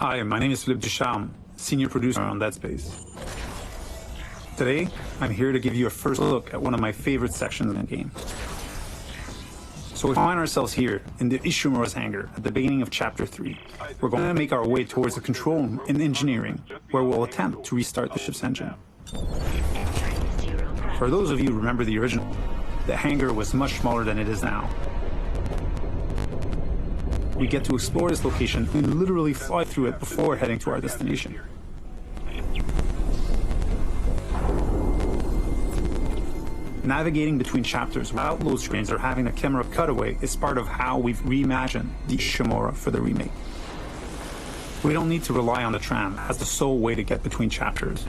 Hi, my name is Philippe Ducharme, senior producer on Dead Space. Today, I'm here to give you a first look at one of my favorite sections in the game. So we find ourselves here in the Ishimura's hangar at the beginning of Chapter 3. We're going to make our way towards the control room in engineering, where we'll attempt to restart the ship's engine. For those of you who remember the original, the hangar was much smaller than it is now. We get to explore this location and literally fly through it before heading to our destination. Navigating between chapters without load screens or having a camera cutaway is part of how we've reimagined the Ishimura for the remake. We don't need to rely on the tram as the sole way to get between chapters.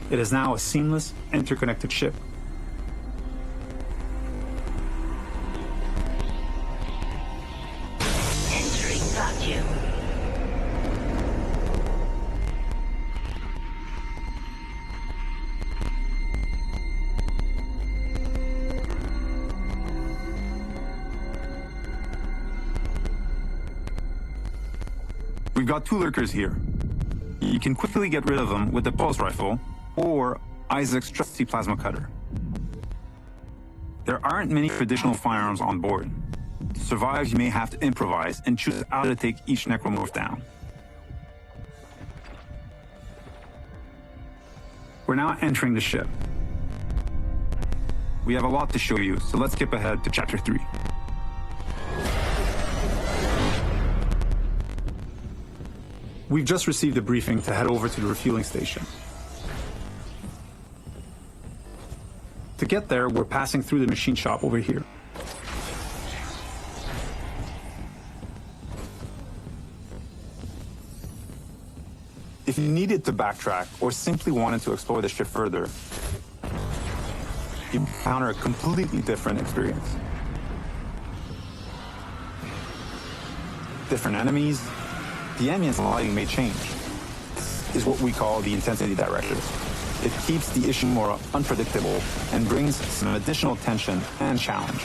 It is now a seamless, interconnected ship. Entering vacuum. We've got two lurkers here. You can quickly get rid of them with the pulse rifle or Isaac's trusty plasma cutter. There aren't many traditional firearms on board. To survive, you may have to improvise and choose how to take each Necromorph down. We're now entering the ship. We have a lot to show you, so let's skip ahead to Chapter 3. We've just received a briefing to head over to the refueling station. To get there, we're passing through the machine shop over here. If you needed to backtrack or simply wanted to explore the ship further, you encounter a completely different experience. Different enemies, the ambience lighting may change. This is what we call the intensity director. It keeps the Ishimura unpredictable and brings some additional tension and challenge.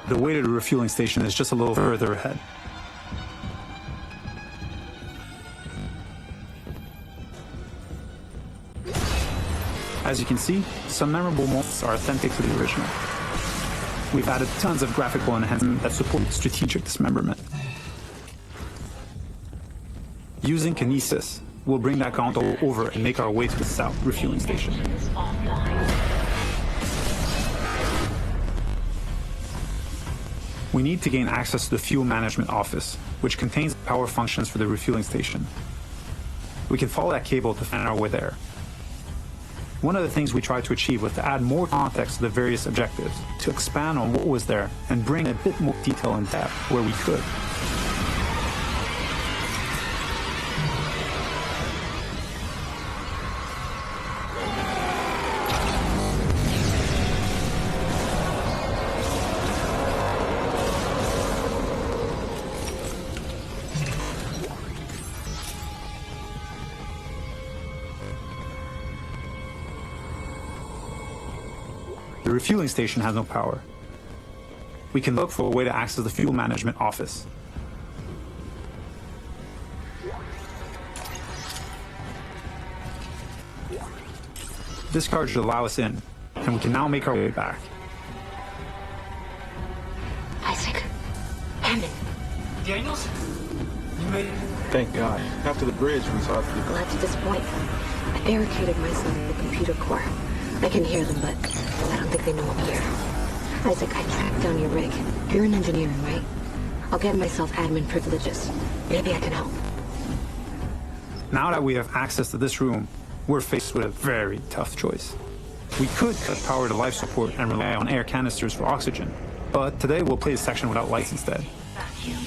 The way to the refueling station is just a little further ahead. As you can see, some memorable moments are authentic to the original. We've added tons of graphical enhancement that support strategic dismemberment. Using kinesis, we'll bring that gondola over and make our way to the south refueling station. We need to gain access to the fuel management office, which contains power functions for the refueling station. We can follow that cable to find our way there. One of the things we tried to achieve was to add more context to the various objectives, to expand on what was there, and bring a bit more detail and depth where we could. The refueling station has no power. We can look for a way to access the fuel management office. This card should allow us in, and we can now make our way back. Isaac. Hammond. Daniels? You made it. Thank God. After the bridge, we saw people. Glad to disappoint. I barricaded myself in the computer core. I can hear them, but I don't think they know I'm here. Isaac, I tracked down your rig. You're in engineering, right? I'll get myself admin privileges. Maybe I can help. Now that we have access to this room, we're faced with a very tough choice. We could cut power to life support and rely on air canisters for oxygen, but today we'll play a section without lights instead. Vacuum.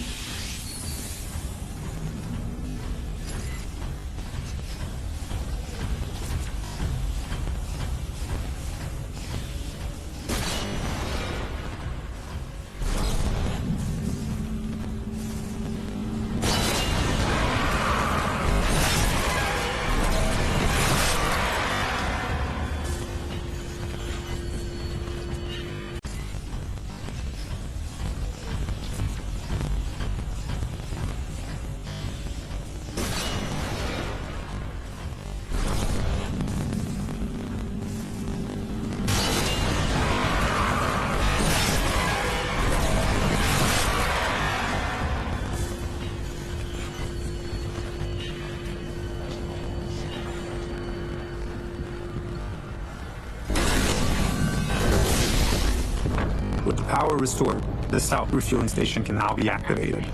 power restored, the south refueling station can now be activated.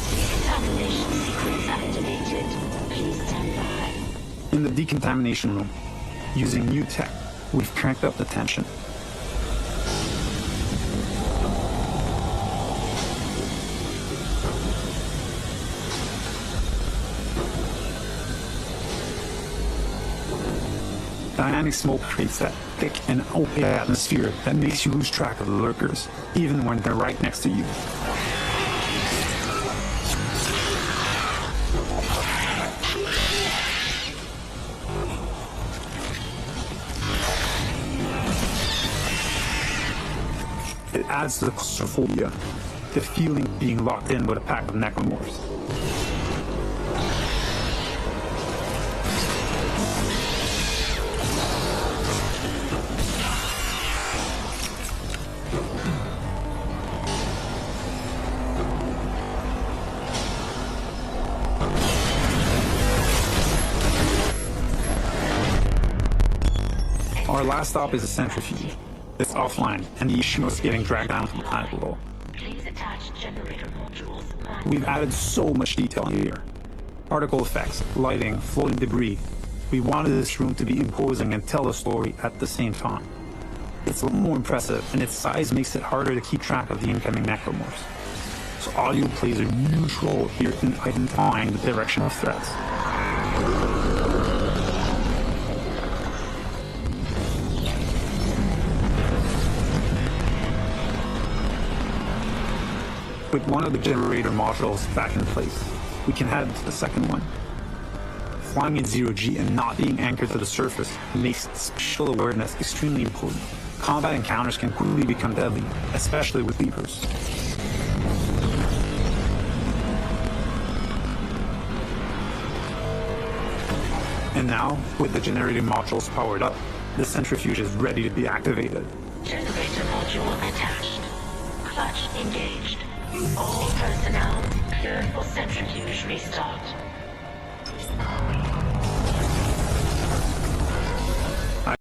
Decontamination sequence activated. Please stand by. In the decontamination room, using new tech, we've cranked up the tension. Dynamic smoke creates that thick and opaque atmosphere that makes you lose track of the lurkers, even when they're right next to you. It adds to the claustrophobia, the feeling of being locked in with a pack of necromorphs. Our last stop is a centrifuge. It's offline, and the issue is getting dragged down from planet below. Please attach generator modules. We've added so much detail here. Particle effects, lighting, floating debris. We wanted this room to be imposing and tell a story at the same time. It's a little more impressive, and its size makes it harder to keep track of the incoming necromorphs. So audio plays a huge role here in identifying the direction of threats. With one of the generator modules back in place, we can head to the second one. Flying in zero-G and not being anchored to the surface makes spatial awareness extremely important. Combat encounters can quickly become deadly, especially with leapers. And now, with the generator modules powered up, the centrifuge is ready to be activated. Generator module attached. Clutch engaged. All personnel cleared for centrifuge restart.